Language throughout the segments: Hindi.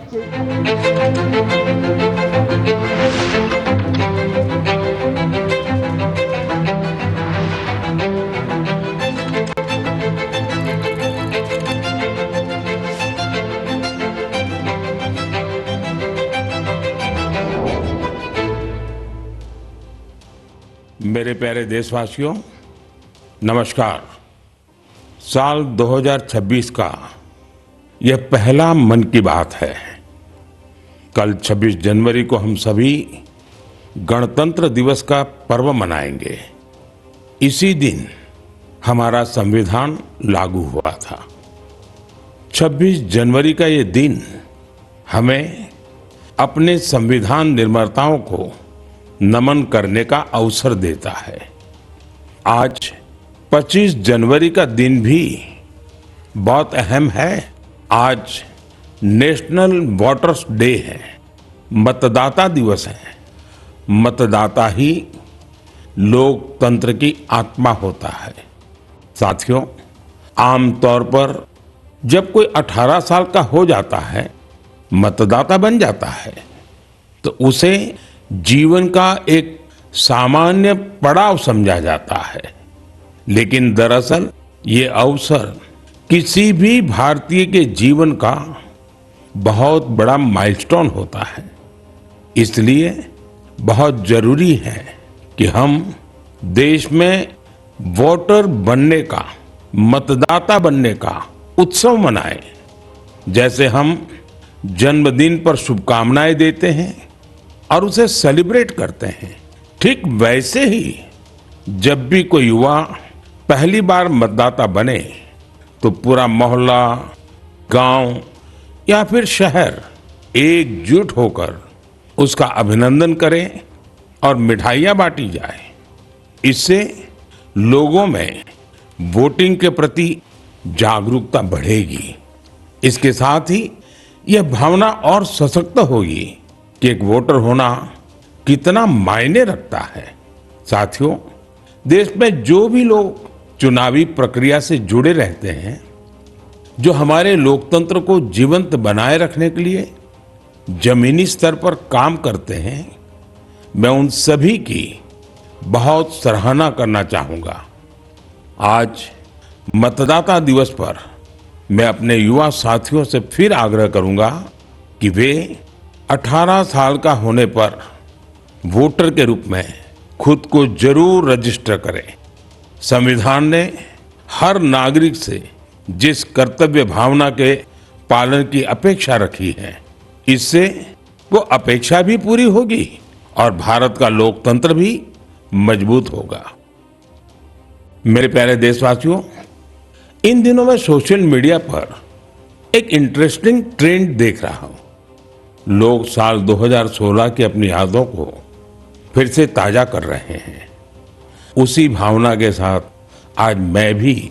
मेरे प्यारे देशवासियों, नमस्कार। साल 2026 का यह पहला मन की बात है। कल 26 जनवरी को हम सभी गणतंत्र दिवस का पर्व मनाएंगे। इसी दिन हमारा संविधान लागू हुआ था। 26 जनवरी का ये दिन हमें अपने संविधान निर्माताओं को नमन करने का अवसर देता है। आज 25 जनवरी का दिन भी बहुत अहम है। आज नेशनल वोटर्स डे है, मतदाता दिवस है। मतदाता ही लोकतंत्र की आत्मा होता है। साथियों, आमतौर पर जब कोई 18 साल का हो जाता है, मतदाता बन जाता है, तो उसे जीवन का एक सामान्य पड़ाव समझा जाता है। लेकिन दरअसल ये अवसर किसी भी भारतीय के जीवन का बहुत बड़ा माइलस्टोन होता है। इसलिए बहुत जरूरी है कि हम देश में वोटर बनने का, मतदाता बनने का उत्सव मनाएं। जैसे हम जन्मदिन पर शुभकामनाएं देते हैं और उसे सेलिब्रेट करते हैं, ठीक वैसे ही जब भी कोई युवा पहली बार मतदाता बने तो पूरा मोहल्ला, गांव या फिर शहर एकजुट होकर उसका अभिनंदन करें और मिठाइयां बांटी जाए। इससे लोगों में वोटिंग के प्रति जागरूकता बढ़ेगी। इसके साथ ही यह भावना और सशक्त होगी कि एक वोटर होना कितना मायने रखता है। साथियों, देश में जो भी लोग चुनावी प्रक्रिया से जुड़े रहते हैं, जो हमारे लोकतंत्र को जीवंत बनाए रखने के लिए जमीनी स्तर पर काम करते हैं, मैं उन सभी की बहुत सराहना करना चाहूंगा। आज मतदाता दिवस पर मैं अपने युवा साथियों से फिर आग्रह करूंगा कि वे 18 साल का होने पर वोटर के रूप में खुद को जरूर रजिस्टर करें। संविधान ने हर नागरिक से जिस कर्तव्य भावना के पालन की अपेक्षा रखी है, इससे वो अपेक्षा भी पूरी होगी और भारत का लोकतंत्र भी मजबूत होगा। मेरे प्यारे देशवासियों, इन दिनों मैं सोशल मीडिया पर एक इंटरेस्टिंग ट्रेंड देख रहा हूं। लोग साल 2016 की अपनी यादों को फिर से ताजा कर रहे हैं। उसी भावना के साथ आज मैं भी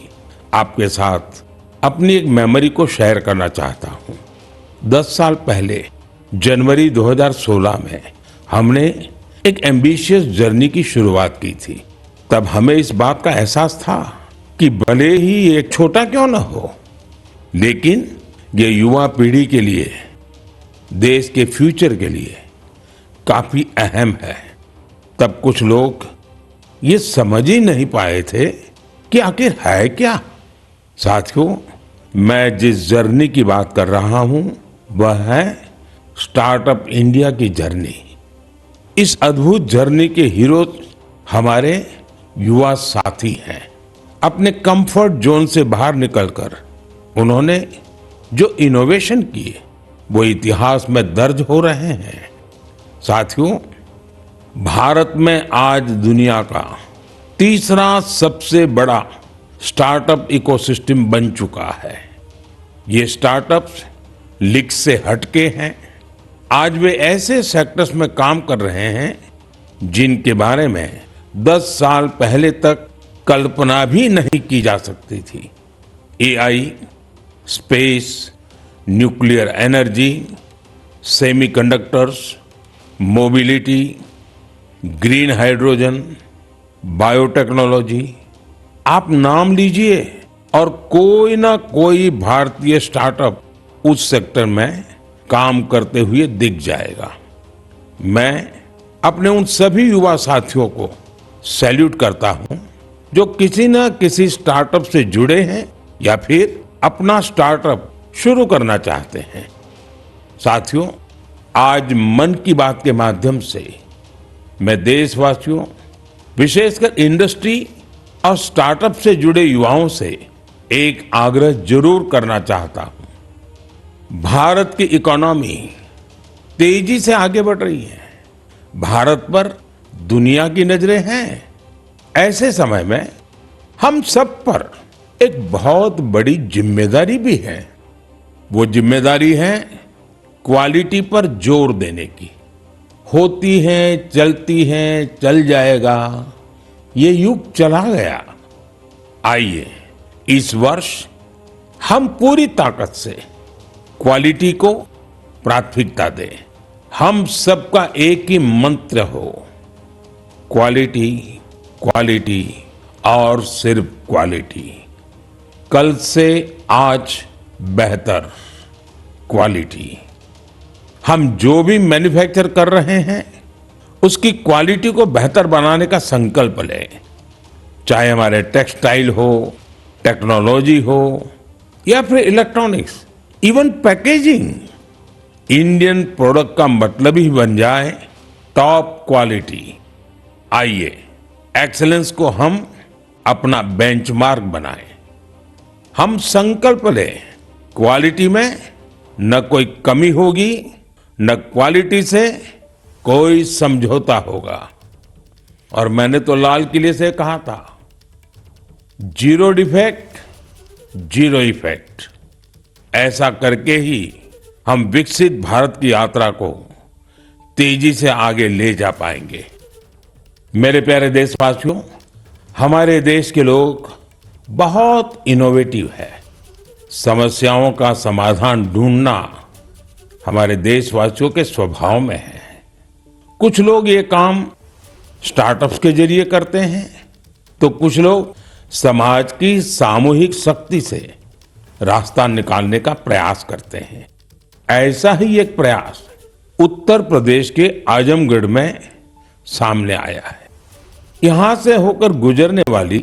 आपके साथ अपनी एक मेमोरी को शेयर करना चाहता हूं। 10 साल पहले जनवरी 2016 में हमने एक एम्बिशियस जर्नी की शुरुआत की थी। तब हमें इस बात का एहसास था कि भले ही एक छोटा क्यों न हो, लेकिन ये युवा पीढ़ी के लिए, देश के फ्यूचर के लिए काफी अहम है। तब कुछ लोग ये समझ ही नहीं पाए थे कि आखिर है क्या। साथियों, मैं जिस जर्नी की बात कर रहा हूं वह है स्टार्टअप इंडिया की जर्नी। इस अद्भुत जर्नी के हीरो हमारे युवा साथी हैं। अपने कंफर्ट जोन से बाहर निकलकर उन्होंने जो इनोवेशन किए वो इतिहास में दर्ज हो रहे हैं। साथियों, भारत में आज दुनिया का तीसरा सबसे बड़ा स्टार्टअप इकोसिस्टम बन चुका है। ये स्टार्टअप्स लीग से हटके हैं। आज वे ऐसे सेक्टर्स में काम कर रहे हैं जिनके बारे में 10 साल पहले तक कल्पना भी नहीं की जा सकती थी। AI, space, nuclear energy, semiconductors, mobility, green hydrogen, biotechnology, आप नाम लीजिए और कोई ना कोई भारतीय स्टार्टअप उस सेक्टर में काम करते हुए दिख जाएगा। मैं अपने उन सभी युवा साथियों को सैल्यूट करता हूं जो किसी न किसी स्टार्टअप से जुड़े हैं या फिर अपना स्टार्टअप शुरू करना चाहते हैं। साथियों, आज मन की बात के माध्यम से मैं देशवासियों, विशेषकर इंडस्ट्री और स्टार्टअप से जुड़े युवाओं से एक आग्रह जरूर करना चाहता हूं। भारत की इकोनॉमी तेजी से आगे बढ़ रही है। भारत पर दुनिया की नजरें हैं। ऐसे समय में हम सब पर एक बहुत बड़ी जिम्मेदारी भी है। वो जिम्मेदारी है क्वालिटी पर जोर देने की। होती है, चलती है, चल जाएगा, ये युग चला गया। आइए इस वर्ष हम पूरी ताकत से क्वालिटी को प्राथमिकता दें। हम सबका एक ही मंत्र हो, क्वालिटी, क्वालिटी और सिर्फ क्वालिटी। कल से आज बेहतर क्वालिटी। हम जो भी मैन्युफैक्चर कर रहे हैं उसकी क्वालिटी को बेहतर बनाने का संकल्प लें। चाहे हमारे टेक्सटाइल हो, टेक्नोलॉजी हो या फिर electronics, even packaging, Indian product का मतलब ही बन जाए टॉप क्वालिटी। आइए एक्सीलेंस को हम अपना बेंचमार्क बनाएं। हम संकल्प लें, क्वालिटी में न कोई कमी होगी, न क्वालिटी से कोई समझौता होगा। और मैंने तो लाल किले से कहा था, जीरो डिफेक्ट, जीरो इफेक्ट। ऐसा करके ही हम विकसित भारत की यात्रा को तेजी से आगे ले जा पाएंगे। मेरे प्यारे देशवासियों, हमारे देश के लोग बहुत इनोवेटिव है। समस्याओं का समाधान ढूंढना हमारे देशवासियों के स्वभाव में है। कुछ लोग ये काम स्टार्टअप्स के जरिए करते हैं, तो कुछ लोग समाज की सामूहिक शक्ति से रास्ता निकालने का प्रयास करते हैं। ऐसा ही एक प्रयास उत्तर प्रदेश के आजमगढ़ में सामने आया है। यहां से होकर गुजरने वाली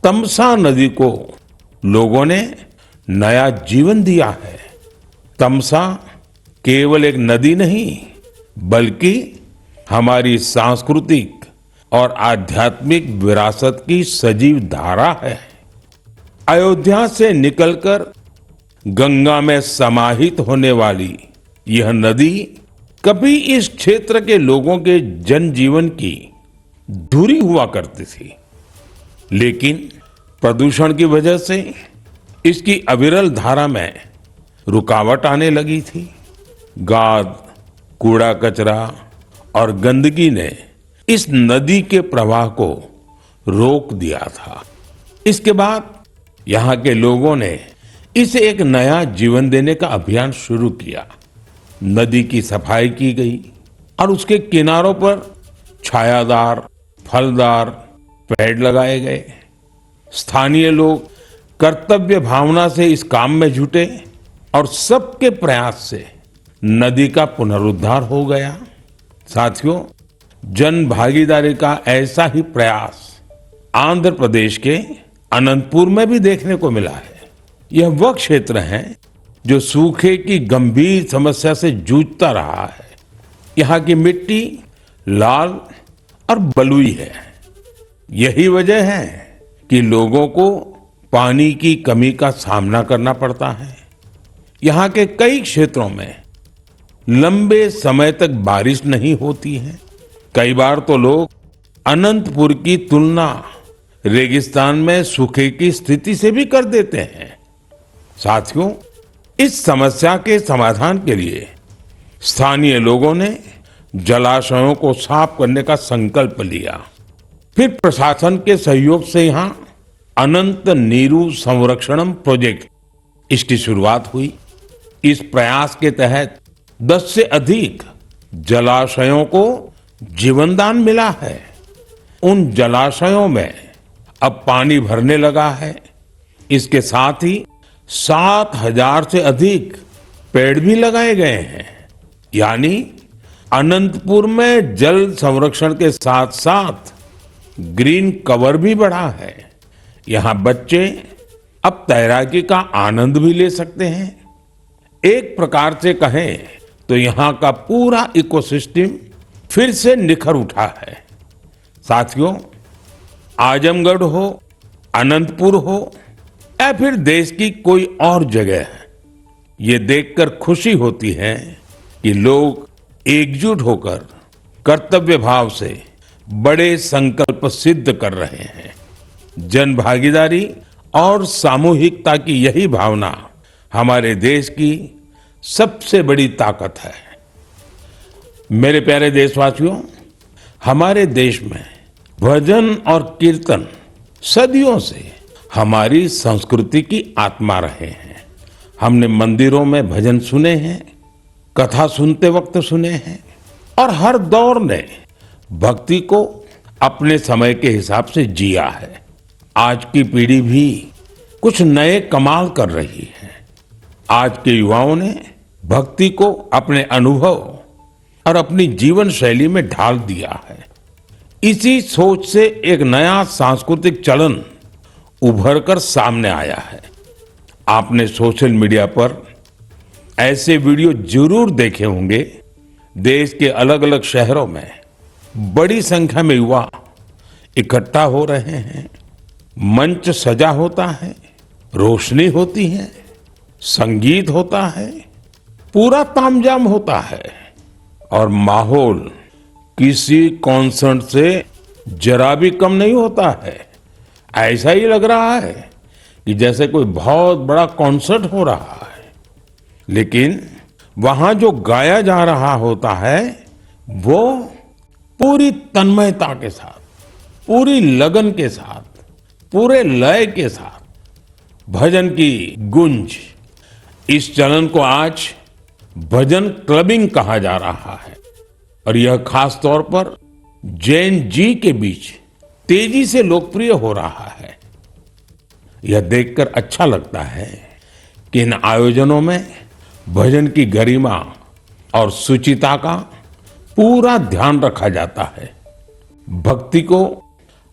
तमसा नदी को लोगों ने नया जीवन दिया है। तमसा केवल एक नदी नहीं, बल्कि हमारी सांस्कृतिक और आध्यात्मिक विरासत की सजीव धारा है। अयोध्या से निकलकर गंगा में समाहित होने वाली यह नदी कभी इस क्षेत्र के लोगों के जनजीवन की धुरी हुआ करती थी, लेकिन प्रदूषण की वजह से इसकी अविरल धारा में रुकावट आने लगी थी। गाद, कूड़ा कचरा और गंदगी ने इस नदी के प्रवाह को रोक दिया था। इसके बाद यहाँ के लोगों ने इसे एक नया जीवन देने का अभियान शुरू किया। नदी की सफाई की गई और उसके किनारों पर छायादार, फलदार पेड़ लगाए गए। स्थानीय लोग कर्तव्य भावना से इस काम में जुटे और सबके प्रयास से नदी का पुनरुद्धार हो गया। साथियों, जन भागीदारी का ऐसा ही प्रयास आंध्र प्रदेश के अनंतपुर में भी देखने को मिला है। यह वह क्षेत्र है जो सूखे की गंभीर समस्या से जूझता रहा है। यहाँ की मिट्टी लाल और बलुई है। यही वजह है कि लोगों को पानी की कमी का सामना करना पड़ता है। यहाँ के कई क्षेत्रों में लंबे समय तक बारिश नहीं होती है। कई बार तो लोग अनंतपुर की तुलना रेगिस्तान में सूखे की स्थिति से भी कर देते हैं। साथियों, इस समस्या के समाधान के लिए स्थानीय लोगों ने जलाशयों को साफ करने का संकल्प लिया। फिर प्रशासन के सहयोग से यहाँ अनंत नीरू संरक्षणम प्रोजेक्ट, इसकी शुरुआत हुई। इस प्रयास के तहत 10 से अधिक जलाशयों को जीवनदान मिला है। उन जलाशयों में अब पानी भरने लगा है। इसके साथ ही 7,000 से अधिक पेड़ भी लगाए गए हैं। यानी अनंतपुर में जल संरक्षण के साथ साथ ग्रीन कवर भी बढ़ा है। यहाँ बच्चे अब तैराकी का आनंद भी ले सकते हैं। एक प्रकार से कहें तो यहाँ का पूरा इकोसिस्टम फिर से निखर उठा है। साथियों, आजमगढ़ हो, अनंतपुर हो या फिर देश की कोई और जगह, ये देखकर खुशी होती है कि लोग एकजुट होकर कर्तव्य भाव से बड़े संकल्प सिद्ध कर रहे हैं। जन भागीदारी और सामूहिकता की यही भावना हमारे देश की सबसे बड़ी ताकत है। मेरे प्यारे देशवासियों, हमारे देश में भजन और कीर्तन सदियों से हमारी संस्कृति की आत्मा रहे हैं। हमने मंदिरों में भजन सुने हैं, कथा सुनते वक्त सुने हैं और हर दौर ने भक्ति को अपने समय के हिसाब से जिया है। आज की पीढ़ी भी कुछ नए कमाल कर रही है। आज के युवाओं ने भक्ति को अपने अनुभव और अपनी जीवन शैली में ढाल दिया है। इसी सोच से एक नया सांस्कृतिक चलन उभर कर सामने आया है। आपने सोशल मीडिया पर ऐसे वीडियो जरूर देखे होंगे। देश के अलग अलग शहरों में बड़ी संख्या में युवा इकट्ठा हो रहे हैं। मंच सजा होता है, रोशनी होती है, संगीत होता है, पूरा तामझाम होता है और माहौल किसी कॉन्सर्ट से जरा भी कम नहीं होता है। ऐसा ही लग रहा है कि जैसे कोई बहुत बड़ा कॉन्सर्ट हो रहा है। लेकिन वहां जो गाया जा रहा होता है वो पूरी तन्मयता के साथ, पूरी लगन के साथ, पूरे लय के साथ भजन की गूंज। इस चलन को आज भजन क्लबिंग कहा जा रहा है और यह खास तौर पर जैन जी के बीच तेजी से लोकप्रिय हो रहा है। यह देखकर अच्छा लगता है कि इन आयोजनों में भजन की गरिमा और सुचिता का पूरा ध्यान रखा जाता है। भक्ति को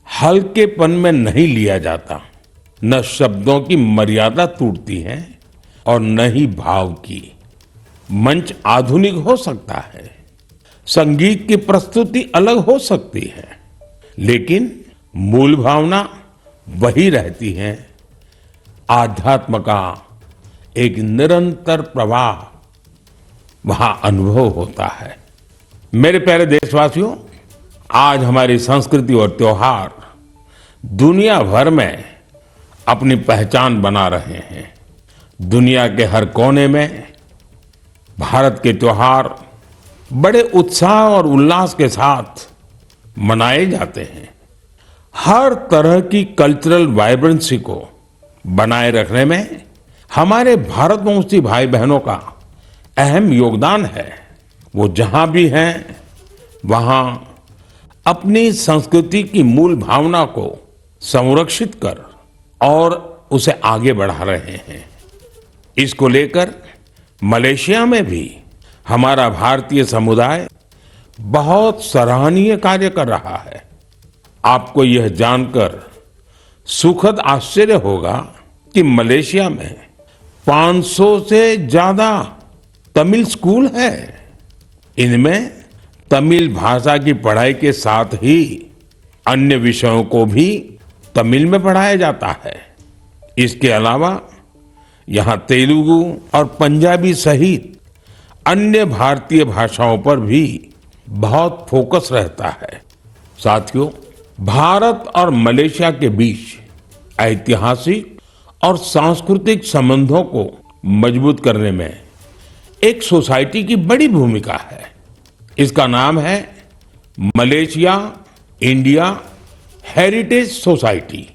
हल्केपन में नहीं लिया जाता। न शब्दों की मर्यादा टूटती है और न ही भाव की। मंच आधुनिक हो सकता है, संगीत की प्रस्तुति अलग हो सकती है, लेकिन मूल भावना वही रहती है। आध्यात्म का एक निरंतर प्रवाह वहां अनुभव होता है। मेरे प्यारे देशवासियों, आज हमारी संस्कृति और त्योहार दुनिया भर में अपनी पहचान बना रहे हैं। दुनिया के हर कोने में भारत के त्योहार बड़े उत्साह और उल्लास के साथ मनाए जाते हैं। हर तरह की कल्चरल वाइब्रेंसी को बनाए रखने में हमारे भारतवंशी भाई बहनों का अहम योगदान है। वो जहां भी हैं वहां अपनी संस्कृति की मूल भावना को संरक्षित कर और उसे आगे बढ़ा रहे हैं। इसको लेकर मलेशिया में भी हमारा भारतीय समुदाय बहुत सराहनीय कार्य कर रहा है। आपको यह जानकर सुखद आश्चर्य होगा कि मलेशिया में 500 से ज्यादा तमिल स्कूल है। इनमें तमिल भाषा की पढ़ाई के साथ ही अन्य विषयों को भी तमिल में पढ़ाया जाता है। इसके अलावा यहाँ तेलुगु और पंजाबी सहित अन्य भारतीय भाषाओं पर भी बहुत फोकस रहता है। साथियों, भारत और मलेशिया के बीच ऐतिहासिक और सांस्कृतिक संबंधों को मजबूत करने में एक सोसाइटी की बड़ी भूमिका है। इसका नाम है मलेशिया इंडिया हेरिटेज सोसाइटी।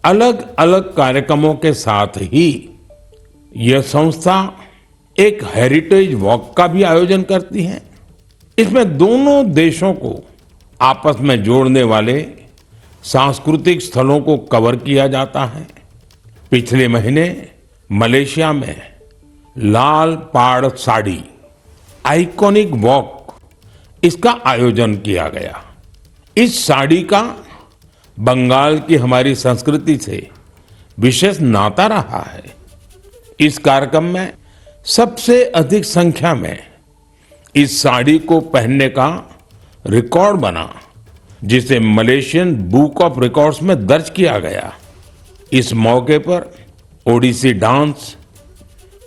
अलग अलग कार्यक्रमों के साथ ही यह संस्था एक हेरिटेज वॉक का भी आयोजन करती है। इसमें दोनों देशों को आपस में जोड़ने वाले सांस्कृतिक स्थलों को कवर किया जाता है। पिछले महीने मलेशिया में लाल पाड़ साड़ी आइकॉनिक वॉक इसका आयोजन किया गया। इस साड़ी का बंगाल की हमारी संस्कृति से विशेष नाता रहा है। इस कार्यक्रम में सबसे अधिक संख्या में इस साड़ी को पहनने का रिकॉर्ड बना, जिसे मलेशियन बुक ऑफ रिकॉर्ड्स में दर्ज किया गया। इस मौके पर ओडिसी डांस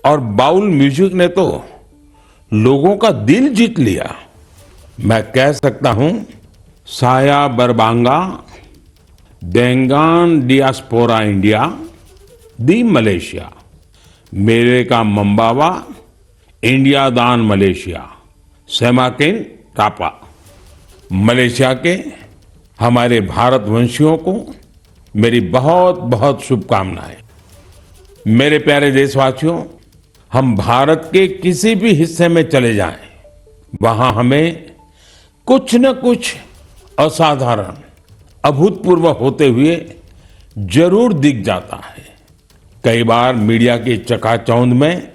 और बाउल म्यूजिक ने तो लोगों का दिल जीत लिया। मैं कह सकता हूं, साया बरबांगा देंगान डियास्पोरा इंडिया दी मलेशिया, मेरे का मंबावा इंडिया दान मलेशिया, सेमाकिन टापा। मलेशिया के हमारे भारतवंशियों को मेरी बहुत बहुत शुभकामनाएं। मेरे प्यारे देशवासियों, हम भारत के किसी भी हिस्से में चले जाएं, वहां हमें कुछ न कुछ असाधारण, अभूतपूर्व होते हुए जरूर दिख जाता है। कई बार मीडिया की चकाचौंध में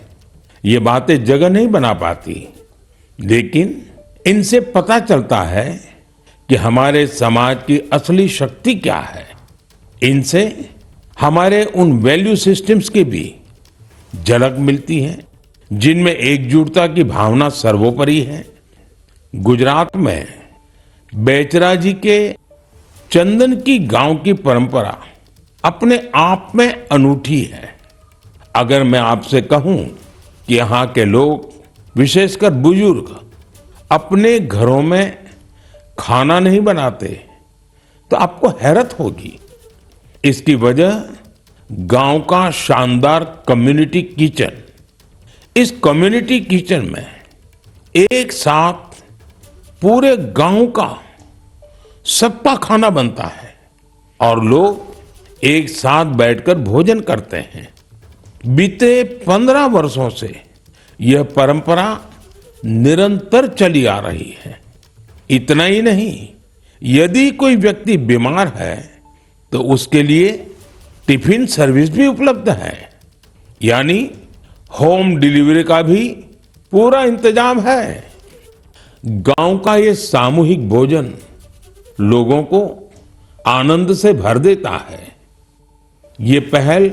ये बातें जगह नहीं बना पाती, लेकिन इनसे पता चलता है कि हमारे समाज की असली शक्ति क्या है। इनसे हमारे उन वैल्यू सिस्टम्स की भी झलक मिलती है जिनमें एकजुटता की भावना सर्वोपरि है। गुजरात में बेचरा जी के चंदन की गांव की परंपरा अपने आप में अनूठी है। अगर मैं आपसे कहूं कि यहाँ के लोग, विशेषकर बुजुर्ग, अपने घरों में खाना नहीं बनाते, तो आपको हैरत होगी। इसकी वजह गांव का शानदार कम्युनिटी किचन। इस कम्युनिटी किचन में एक साथ पूरे गांव का सबका खाना बनता है और लोग एक साथ बैठकर भोजन करते हैं। बीते 15 वर्षों से यह परंपरा निरंतर चली आ रही है। इतना ही नहीं, यदि कोई व्यक्ति बीमार है तो उसके लिए टिफिन सर्विस भी उपलब्ध है, यानी होम डिलीवरी का भी पूरा इंतजाम है। गांव का ये सामूहिक भोजन लोगों को आनंद से भर देता है। ये पहल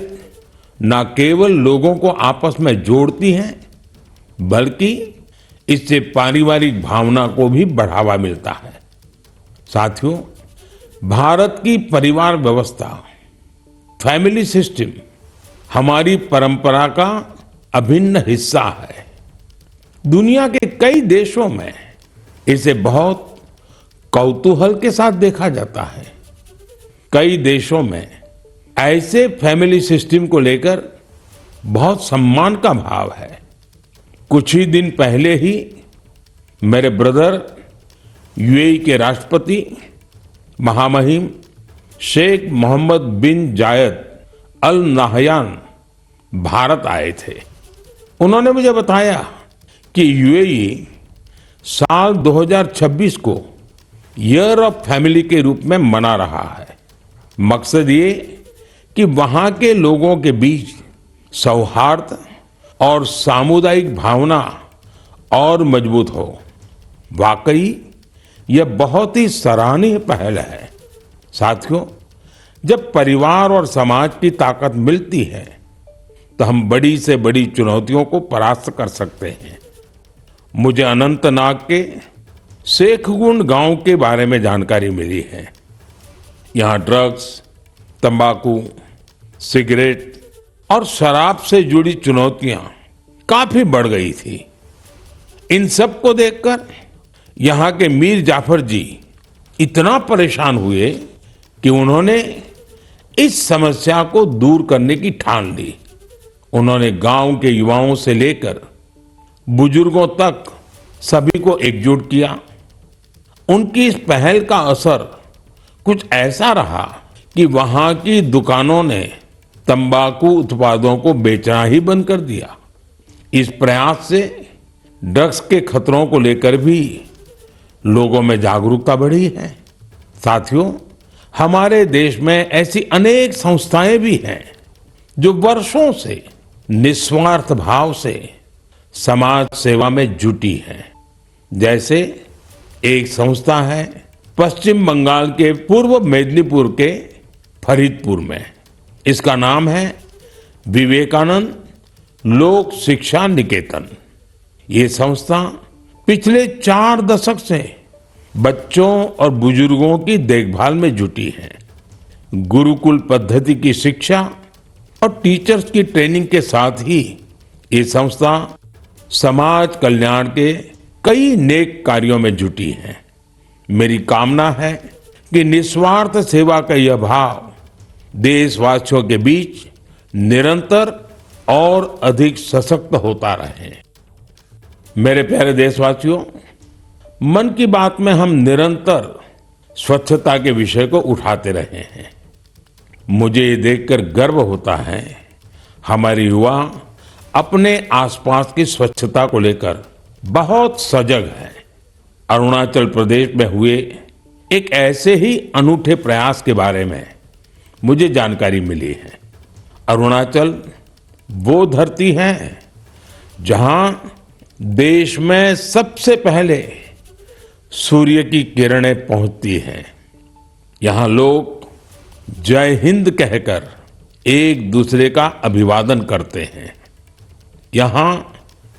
न केवल लोगों को आपस में जोड़ती है, बल्कि इससे पारिवारिक भावना को भी बढ़ावा मिलता है। साथियों, भारत की परिवार व्यवस्था, फैमिली सिस्टम हमारी परंपरा का अभिन्न हिस्सा है। दुनिया के कई देशों में इसे बहुत कौतूहल के साथ देखा जाता है। कई देशों में ऐसे फैमिली सिस्टम को लेकर बहुत सम्मान का भाव है। कुछ ही दिन पहले ही मेरे ब्रदर यूएई के राष्ट्रपति महामहिम शेख मोहम्मद बिन जायद अल नाहयान भारत आए थे। उन्होंने मुझे बताया कि यूएई साल 2026 को ईयर ऑफ फैमिली के रूप में मना रहा है। मकसद ये कि वहां के लोगों के बीच सौहार्द और सामुदायिक भावना और मजबूत हो। वाकई यह बहुत ही सराहनीय पहल है। साथियों, जब परिवार और समाज की ताकत मिलती है तो हम बड़ी से बड़ी चुनौतियों को परास्त कर सकते हैं। मुझे अनंतनाग के शेखगुंड गांव के बारे में जानकारी मिली है। यहाँ ड्रग्स, तंबाकू, सिगरेट और शराब से जुड़ी चुनौतियां काफी बढ़ गई थी। इन सब को देखकर यहाँ के मीर जाफर जी इतना परेशान हुए कि उन्होंने इस समस्या को दूर करने की ठान ली। उन्होंने गांव के युवाओं से लेकर बुजुर्गों तक सभी को एकजुट किया। उनकी इस पहल का असर कुछ ऐसा रहा कि वहां की दुकानों ने तंबाकू उत्पादों को बेचना ही बंद कर दिया। इस प्रयास से ड्रग्स के खतरों को लेकर भी लोगों में जागरूकता बढ़ी है। साथियों, हमारे देश में ऐसी अनेक संस्थाएं भी हैं जो वर्षों से निस्वार्थ भाव से समाज सेवा में जुटी हैं। जैसे एक संस्था है पश्चिम बंगाल के पूर्व मेदिनीपुर के फरीदपुर में, इसका नाम है विवेकानंद लोक शिक्षा निकेतन। ये संस्था पिछले 4 दशक से बच्चों और बुजुर्गों की देखभाल में जुटी है। गुरुकुल पद्धति की शिक्षा और टीचर्स की ट्रेनिंग के साथ ही ये संस्था समाज कल्याण के कई नेक कार्यों में जुटी है। मेरी कामना है कि निस्वार्थ सेवा का यह भाव देशवासियों के बीच निरंतर और अधिक सशक्त होता रहे। मेरे प्यारे देशवासियों, मन की बात में हम निरंतर स्वच्छता के विषय को उठाते रहे हैं। मुझे ये देखकर गर्व होता है हमारे युवा अपने आसपास की स्वच्छता को लेकर बहुत सजग है। अरुणाचल प्रदेश में हुए एक ऐसे ही अनूठे प्रयास के बारे में मुझे जानकारी मिली है। अरुणाचल वो धरती है जहां देश में सबसे पहले सूर्य की किरणें पहुंचती हैं। यहां लोग जय हिंद कहकर एक दूसरे का अभिवादन करते हैं। यहां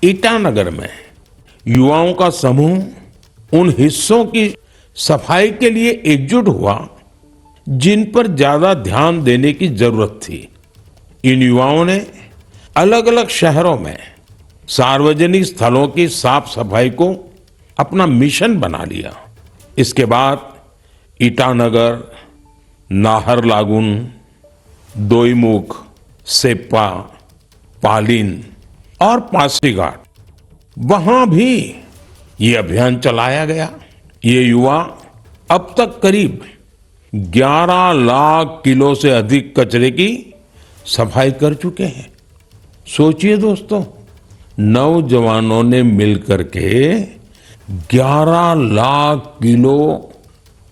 ईटानगर में युवाओं का समूह उन हिस्सों की सफाई के लिए एकजुट हुआ जिन पर ज्यादा ध्यान देने की जरूरत थी। इन युवाओं ने अलग अलग शहरों में सार्वजनिक स्थलों की साफ सफाई को अपना मिशन बना लिया। इसके बाद ईटानगर, नाहरलागुन, दोईमुख, सेप्पा, पालिन और पासीघाट, वहां भी ये अभियान चलाया गया। ये युवा अब तक करीब 11 लाख किलो से अधिक कचरे की सफाई कर चुके हैं। सोचिए दोस्तों, नौजवानों ने मिलकर के 11 लाख किलो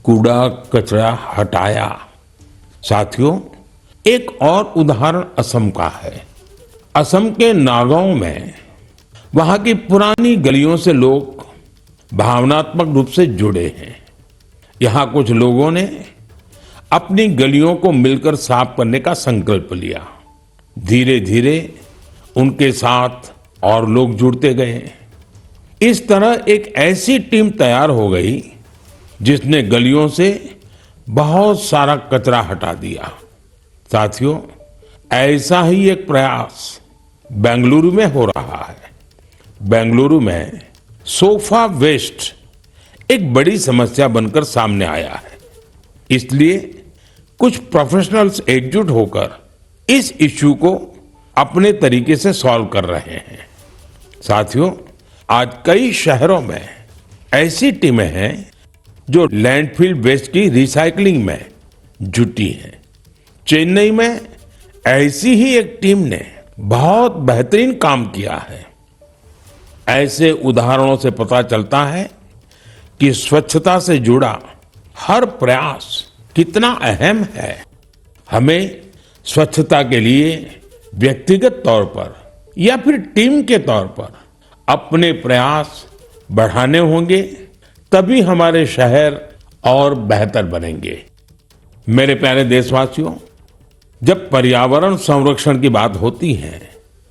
कूड़ा कचरा हटाया। साथियों, एक और उदाहरण असम का है। असम के नागांव में वहां की पुरानी गलियों से लोग भावनात्मक रूप से जुड़े हैं। यहां कुछ लोगों ने अपनी गलियों को मिलकर साफ करने का संकल्प लिया। धीरे धीरे उनके साथ और लोग जुड़ते गए। इस तरह एक ऐसी टीम तैयार हो गई जिसने गलियों से बहुत सारा कचरा हटा दिया। साथियों, ऐसा ही एक प्रयास बेंगलुरु में हो रहा है। बेंगलुरु में सोफा वेस्ट एक बड़ी समस्या बनकर सामने आया है। इसलिए कुछ प्रोफेशनल्स एकजुट होकर इस इश्यू को अपने तरीके से सॉल्व कर रहे हैं। साथियों, आज कई शहरों में ऐसी टीमें हैं जो लैंडफिल वेस्ट की रिसाइकलिंग में जुटी हैं। चेन्नई में ऐसी ही एक टीम ने बहुत बेहतरीन काम किया है। ऐसे उदाहरणों से पता चलता है कि स्वच्छता से जुड़ा हर प्रयास कितना अहम है। हमें स्वच्छता के लिए व्यक्तिगत तौर पर या फिर टीम के तौर पर अपने प्रयास बढ़ाने होंगे, तभी हमारे शहर और बेहतर बनेंगे। मेरे प्यारे देशवासियों, जब पर्यावरण संरक्षण की बात होती है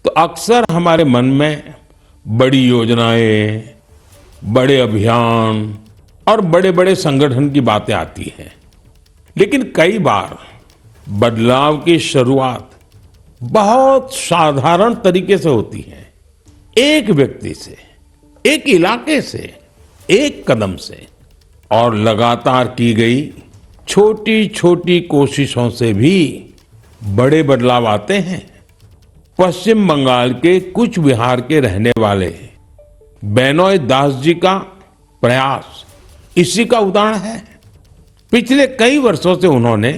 तो अक्सर हमारे मन में बड़ी योजनाएं, बड़े अभियान और बड़े बड़े संगठन की बातें आती हैं। लेकिन कई बार बदलाव की शुरुआत बहुत साधारण तरीके से होती है। एक व्यक्ति से, एक इलाके से, एक कदम से, और लगातार की गई छोटी छोटी कोशिशों से भी बड़े बदलाव आते हैं। पश्चिम बंगाल के कुछ बिहार के रहने वाले बेनोय दास जी का प्रयास इसी का उदाहरण है। पिछले कई वर्षों से उन्होंने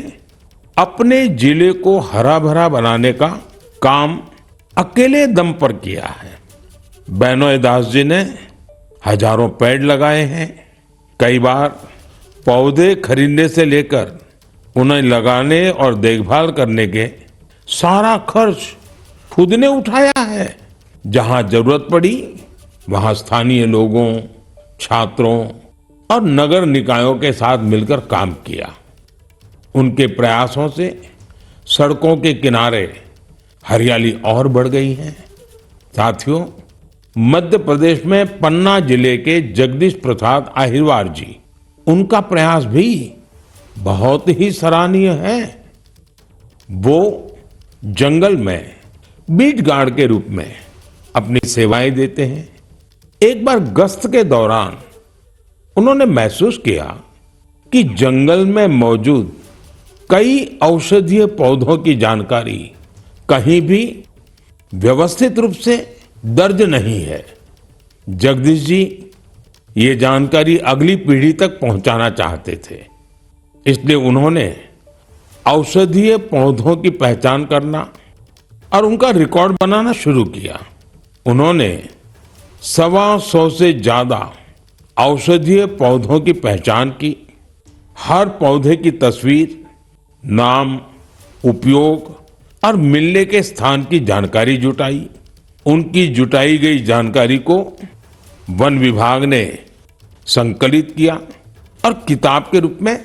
अपने जिले को हरा भरा बनाने का काम अकेले दम पर किया है। बेनोय दास जी ने हजारों पेड़ लगाए हैं। कई बार पौधे खरीदने से लेकर उन्हें लगाने और देखभाल करने के सारा खर्च खुद ने उठाया है। जहां जरूरत पड़ी वहां स्थानीय लोगों, छात्रों और नगर निकायों के साथ मिलकर काम किया। उनके प्रयासों से सड़कों के किनारे हरियाली और बढ़ गई है। साथियों, मध्य प्रदेश में पन्ना जिले के जगदीश प्रसाद आहिरवार जी, उनका प्रयास भी बहुत ही सराहनीय है। वो जंगल में बीट गार्ड के रूप में अपनी सेवाएं देते हैं। एक बार गश्त के दौरान उन्होंने महसूस किया कि जंगल में मौजूद कई औषधीय पौधों की जानकारी कहीं भी व्यवस्थित रूप से दर्ज नहीं है। जगदीश जी ये जानकारी अगली पीढ़ी तक पहुंचाना चाहते थे, इसलिए उन्होंने औषधीय पौधों की पहचान करना और उनका रिकॉर्ड बनाना शुरू किया। उन्होंने 125 से ज्यादा औषधीय पौधों की पहचान की। हर पौधे की तस्वीर, नाम, उपयोग और मिलने के स्थान की जानकारी जुटाई। उनकी जुटाई गई जानकारी को वन विभाग ने संकलित किया और किताब के रूप में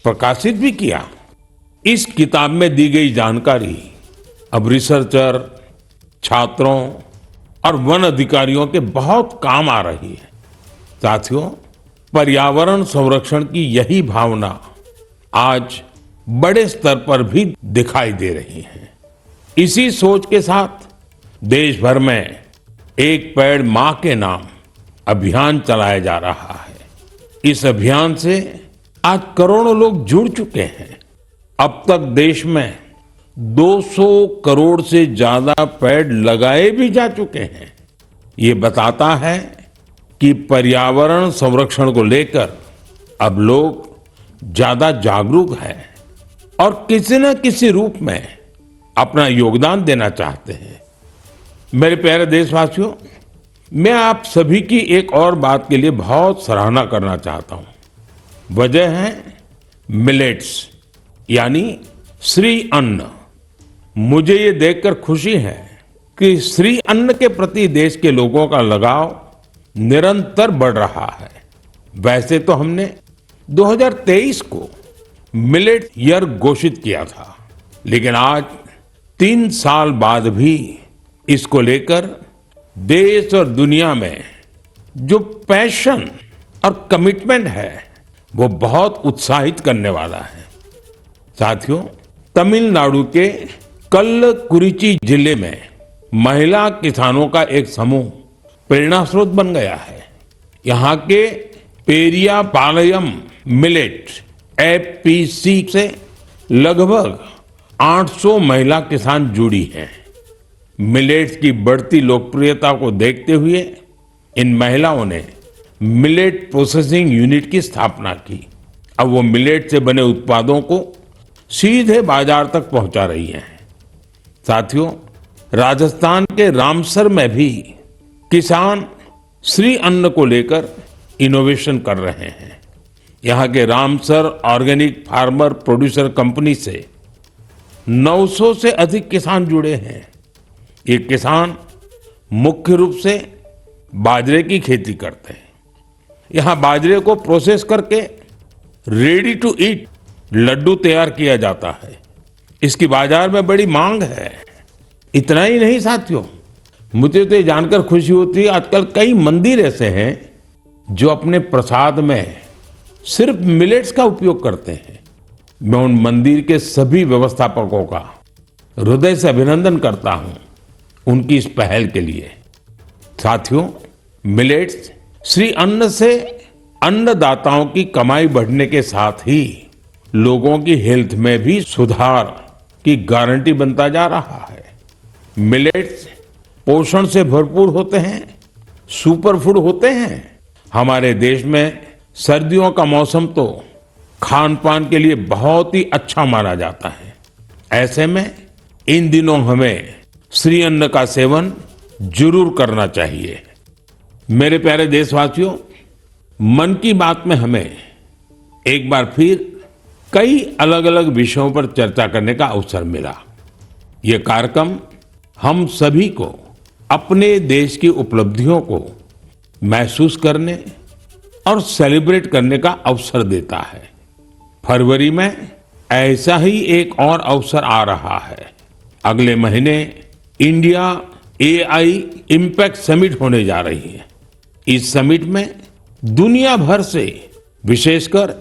प्रकाशित भी किया। इस किताब में दी गई जानकारी अब रिसर्चर, छात्रों और वन अधिकारियों के बहुत काम आ रही है। साथियों, पर्यावरण संरक्षण की यही भावना आज बड़े स्तर पर भी दिखाई दे रही है। इसी सोच के साथ देश भर में एक पेड़ मां के नाम अभियान चलाया जा रहा है। इस अभियान से आज करोड़ों लोग जुड़ चुके हैं। अब तक देश में 200 करोड़ से ज्यादा पेड़ लगाए भी जा चुके हैं। ये बताता है कि पर्यावरण संरक्षण को लेकर अब लोग ज्यादा जागरूक हैं और किसी न किसी रूप में अपना योगदान देना चाहते हैं। मेरे प्यारे देशवासियों, मैं आप सभी की एक और बात के लिए बहुत सराहना करना चाहता हूं। वजह है मिलेट्स, यानी श्री अन्न। मुझे ये देखकर खुशी है कि श्री अन्न के प्रति देश के लोगों का लगाव निरंतर बढ़ रहा है। वैसे तो हमने 2023 को मिलेट ईयर घोषित किया था, लेकिन आज 3 साल बाद भी इसको लेकर देश और दुनिया में जो पैशन और कमिटमेंट है वो बहुत उत्साहित करने वाला है। साथियों, तमिलनाडु के कल्लकुरिची जिले में महिला किसानों का एक समूह प्रेरणा स्रोत बन गया है। यहाँ के पेरिया पालयम मिलेट एफपीसी से लगभग 800 महिला किसान जुड़ी हैं। मिलेट्स की बढ़ती लोकप्रियता को देखते हुए इन महिलाओं ने मिलेट प्रोसेसिंग यूनिट की स्थापना की। अब वो मिलेट से बने उत्पादों को सीधे बाजार तक पहुंचा रही हैं। साथियों, राजस्थान के रामसर में भी किसान श्री अन्न को लेकर इनोवेशन कर रहे हैं। यहाँ के Ramsar organic farmer producer company से 900 से अधिक किसान जुड़े हैं। ये किसान मुख्य रूप से बाजरे की खेती करते हैं। यहाँ बाजरे को प्रोसेस करके रेडी टू ईट लड्डू तैयार किया जाता है। इसकी बाजार में बड़ी मांग है। इतना ही नहीं साथियों, मुझे तो ये जानकर खुशी होती है आजकल कई मंदिर ऐसे हैं जो अपने प्रसाद में सिर्फ मिलेट्स का उपयोग करते हैं। मैं उन मंदिर के सभी व्यवस्थापकों का हृदय से अभिनंदन करता हूं उनकी इस पहल के लिए। साथियों, मिलेट्स श्री अन्न से अन्नदाताओं की कमाई बढ़ने के साथ ही लोगों की हेल्थ में भी सुधार की गारंटी बनता जा रहा है। मिलेट्स पोषण से भरपूर होते हैं, सुपर फूड होते हैं। हमारे देश में सर्दियों का मौसम तो खान पान के लिए बहुत ही अच्छा माना जाता है। ऐसे में इन दिनों हमें श्री अन्न का सेवन जरूर करना चाहिए। मेरे प्यारे देशवासियों, मन की बात में हमें एक बार फिर कई अलग अलग विषयों पर चर्चा करने का अवसर मिला। ये कार्यक्रम हम सभी को अपने देश की उपलब्धियों को महसूस करने और सेलिब्रेट करने का अवसर देता है। फरवरी में ऐसा ही एक और अवसर आ रहा है। अगले महीने इंडिया एआई इम्पैक्ट समिट होने जा रही है। इस समिट में दुनिया भर से, विशेषकर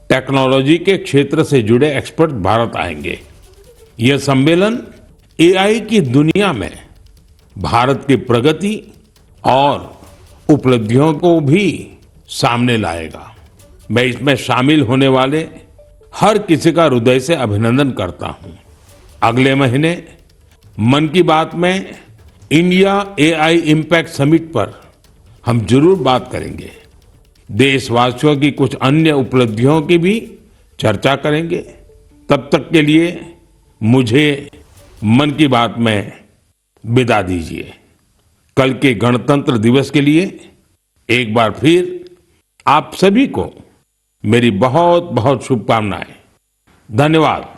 टेक्नोलॉजी के क्षेत्र से जुड़े एक्सपर्ट भारत आएंगे। यह सम्मेलन एआई की दुनिया में भारत की प्रगति और उपलब्धियों को भी सामने लाएगा। मैं इसमें शामिल होने वाले हर किसी का हृदय से अभिनंदन करता हूं। अगले महीने मन की बात में इंडिया एआई इम्पैक्ट समिट पर हम जरूर बात करेंगे। देशवासियों की कुछ अन्य उपलब्धियों की भी चर्चा करेंगे। तब तक के लिए मुझे मन की बात में विदा दीजिए। कल के गणतंत्र दिवस के लिए एक बार फिर आप सभी को मेरी बहुत बहुत शुभकामनाएं। धन्यवाद।